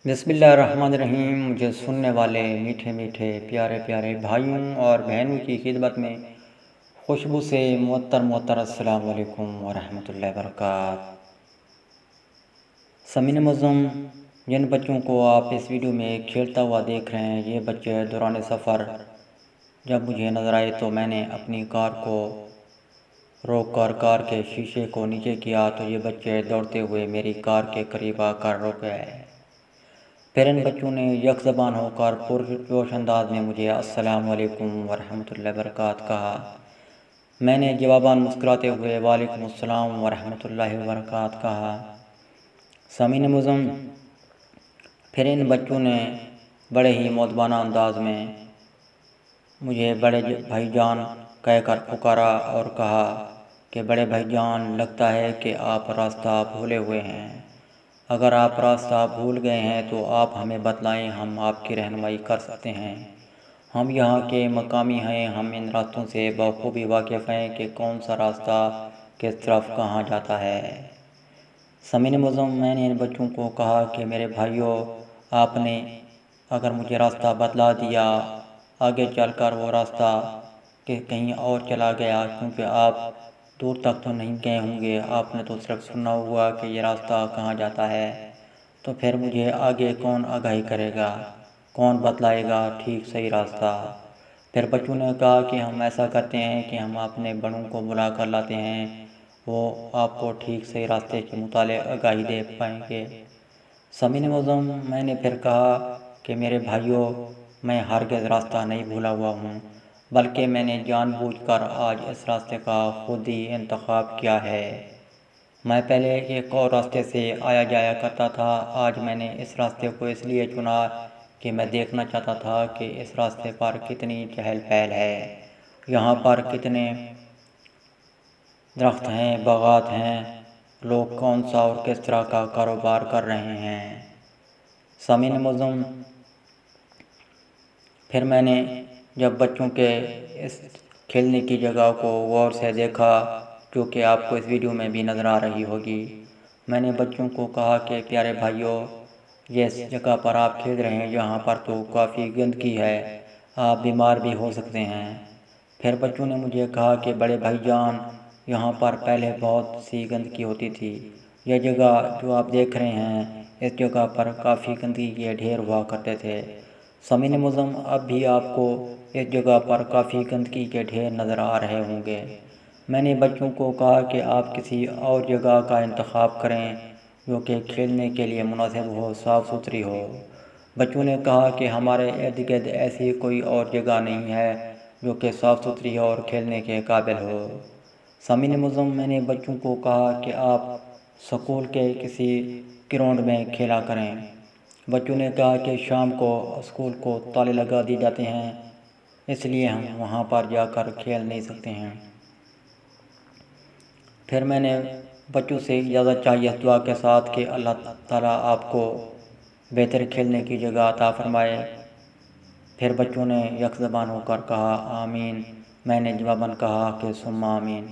بسم اللہ الرحمن الرحیم۔ مجھے سننے والے میٹھے میٹھے پیارے پیارے بھائیوں اور بہنوں کی خدمت میں خوشبو سے معطر السلام علیکم ورحمۃ اللہ وبرکاتہ۔ سامعین معظم، جن بچوں کو آپ اس ویڈیو میں کھیلتا ہوا دیکھ رہے ہیں، یہ بچے دوران سفر جب مجھے نظر آئے تو میں نے اپنی کار کو روک کر کار کے شیشے کو نیچے کیا تو یہ بچے دوڑتے ہوئے میری کار کے قریب آ کر رک گئے۔ پھر ان بچوں نے یک زبان ہو کر پرجوش انداز میں مجھے السلام علیکم ورحمۃ اللہ وبرکاتہ کہا۔ میں نے جواباً مسکراتے ہوئے وعلیکم السلام ورحمۃ اللہ وبرکاتہ کہا۔ سامعین معظم، پھر ان بچوں نے بڑے ہی مؤدبانہ انداز میں مجھے بڑے بھائی جان کہہ کر پکارا اور کہا کہ بڑے بھائی جان، لگتا ہے کہ آپ راستہ بھولے ہوئے ہیں۔ اگر آپ راستہ بھول گئے ہیں تو آپ ہمیں بتلائیں، ہم آپ کی رہنمائی کر سکتے ہیں۔ ہم یہاں کے مقامی ہیں، ہم ان راستوں سے بخوبی واقف ہیں کہ کون سا راستہ کس طرف کہاں جاتا ہے۔ سامعین معظم، میں نے ان بچوں کو کہا کہ میرے بھائیوں، آپ نے اگر مجھے راستہ بتلا دیا، آگے چل کر وہ راستہ کہ کہیں اور چلا گیا، کیونکہ آپ دور تک تو نہیں گئے ہوں گے، آپ نے تو صرف سنا ہوا کہ یہ راستہ کہاں جاتا ہے، تو پھر مجھے آگے کون آگاہی کرے گا، کون بتلائے گا ٹھیک صحیح راستہ۔ پھر بچوں نے کہا کہ ہم ایسا کرتے ہیں کہ ہم اپنے بڑوں کو بلا کر لاتے ہیں، وہ آپ کو ٹھیک صحیح راستے کے متعلق آگاہی دے پائیں گے۔ سامعین معظم، میں نے پھر کہا کہ میرے بھائیوں، میں ہرگز راستہ نہیں بھولا ہوا ہوں، بلکہ میں نے جان بوجھ کر آج اس راستے کا خود ہی انتخاب کیا ہے۔ میں پہلے ایک اور راستے سے آیا جایا کرتا تھا، آج میں نے اس راستے کو اس لیے چنا کہ میں دیکھنا چاہتا تھا کہ اس راستے پر کتنی چہل پہل ہے، یہاں پر کتنے درخت ہیں، باغات ہیں، لوگ کون سا اور کس طرح کا کاروبار کر رہے ہیں۔ سامعین معظم، پھر میں نے جب بچوں کے اس کھیلنے کی جگہ کو غور سے دیکھا، جو کہ آپ کو اس ویڈیو میں بھی نظر آ رہی ہوگی، میں نے بچوں کو کہا کہ پیارے بھائیوں، جس جگہ پر آپ کھیل رہے ہیں یہاں پر تو کافی گندگی ہے، آپ بیمار بھی ہو سکتے ہیں۔ پھر بچوں نے مجھے کہا کہ بڑے بھائی جان، یہاں پر پہلے بہت سی گندگی ہوتی تھی، یہ جگہ جو آپ دیکھ رہے ہیں، اس جگہ پر کافی گندگی کے ڈھیر ہوا کرتے تھے۔ سامعین معظم، اب بھی آپ کو اس جگہ پر کافی گندگی کے ڈھیر نظر آ رہے ہوں گے۔ میں نے بچوں کو کہا کہ آپ کسی اور جگہ کا انتخاب کریں جو کہ کھیلنے کے لیے مناسب ہو، صاف ستھری ہو۔ بچوں نے کہا کہ ہمارے ارد گرد ایسی کوئی اور جگہ نہیں ہے جو کہ صاف ستھری اور کھیلنے کے قابل ہو۔ سامعین معظم، میں نے بچوں کو کہا کہ آپ سکول کے کسی گراؤنڈ میں کھیلا کریں۔ بچوں نے کہا کہ شام کو اسکول کو تالے لگا دی جاتے ہیں، اس لیے ہم وہاں پر جا کر کھیل نہیں سکتے ہیں۔ پھر میں نے بچوں سے اجازت چاہی اس دعا کے ساتھ کہ اللہ تعالیٰ آپ کو بہتر کھیلنے کی جگہ عطا فرمائے۔ پھر بچوں نے یک زبان ہو کر کہا آمین۔ میں نے جواباً کہا کہ ثم آمین۔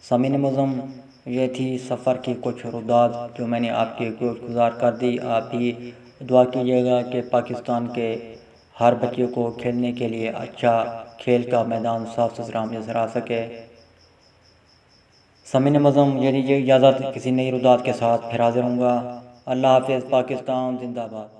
سامعین معظم، یہ تھی سفر کی کچھ روداد جو میں نے آپ کے گوش گزار کر دی۔ آپ بھی دعا کیجیے گا کہ پاکستان کے ہر بچے کو کھیلنے کے لیے اچھا کھیل کا میدان صاف ستھرا نظر آ سکے۔ سامعین معظم، مجھے دیجیے اجازت، کسی نئی روداد کے ساتھ پھر حاضر ہوں گا۔ اللہ حافظ۔ پاکستان زندہ باد۔